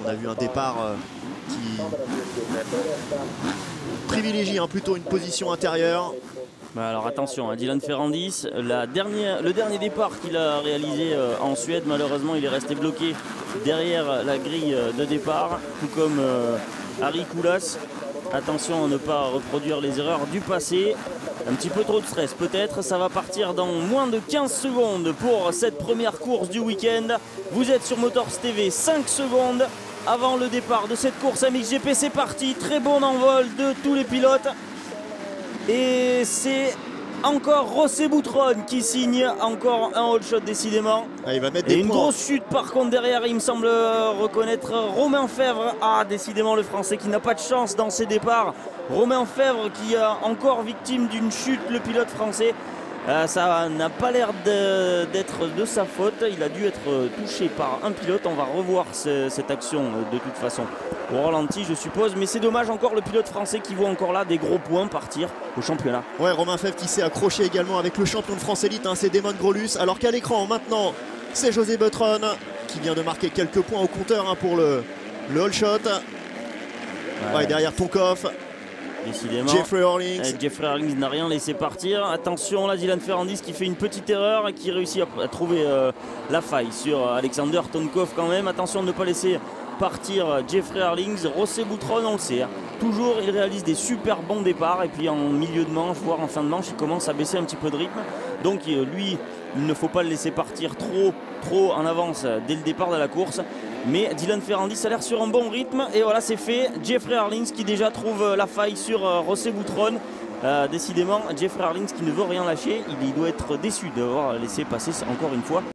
On a vu un départ qui privilégie plutôt une position intérieure. Bah alors attention, Dylan Ferrandis, le dernier départ qu'il a réalisé en Suède, malheureusement il est resté bloqué derrière la grille de départ, tout comme Harry Koulas. Attention à ne pas reproduire les erreurs du passé. Un petit peu trop de stress peut-être, ça va partir dans moins de 15 secondes pour cette première course du week-end. Vous êtes sur Motors TV, 5 secondes avant le départ de cette course à MXGP. C'est parti, très bon envol de tous les pilotes. Et c'est encore José Boutron qui signe encore un all shot décidément. Ah, il va mettre et des une points. grosse chute par contre derrière, il me semble reconnaître Romain Fèvre. Ah, décidément le Français qui n'a pas de chance dans ses départs. Romain Fèvre qui est encore victime d'une chute, le pilote français. Ça n'a pas l'air d'être de sa faute. Il a dû être touché par un pilote. On va revoir cette action de toute façon au ralenti, je suppose. Mais c'est dommage, encore le pilote français qui voit encore là des gros points partir au championnat. Ouais, Romain Fèvre qui s'est accroché également avec le champion de France Élite, c'est Damon Grolus. Alors qu'à l'écran maintenant, c'est José Boutron qui vient de marquer quelques points au compteur pour le all shot. Ouais, derrière Tonkov. Décidément, Jeffrey Horlings. Jeffrey Horlings n'a rien laissé partir. Attention, là, Dylan Ferrandis qui fait une petite erreur et qui réussit à trouver la faille sur Alexander Tonkov quand même. Attention de ne pas laisser partir Jeffrey Horlings. José Boutron, on le sait. Toujours, il réalise des super bons départs. Et puis en milieu de manche, voire en fin de manche, il commence à baisser un petit peu de rythme. Donc lui, il ne faut pas le laisser partir trop en avance dès le départ de la course. Mais Dylan Ferrandis a l'air sur un bon rythme. Et voilà, c'est fait. Jeffrey Horlings qui déjà trouve la faille sur José Boutron. Décidément, Jeffrey Horlings qui ne veut rien lâcher. Il doit être déçu d'avoir laissé passer encore une fois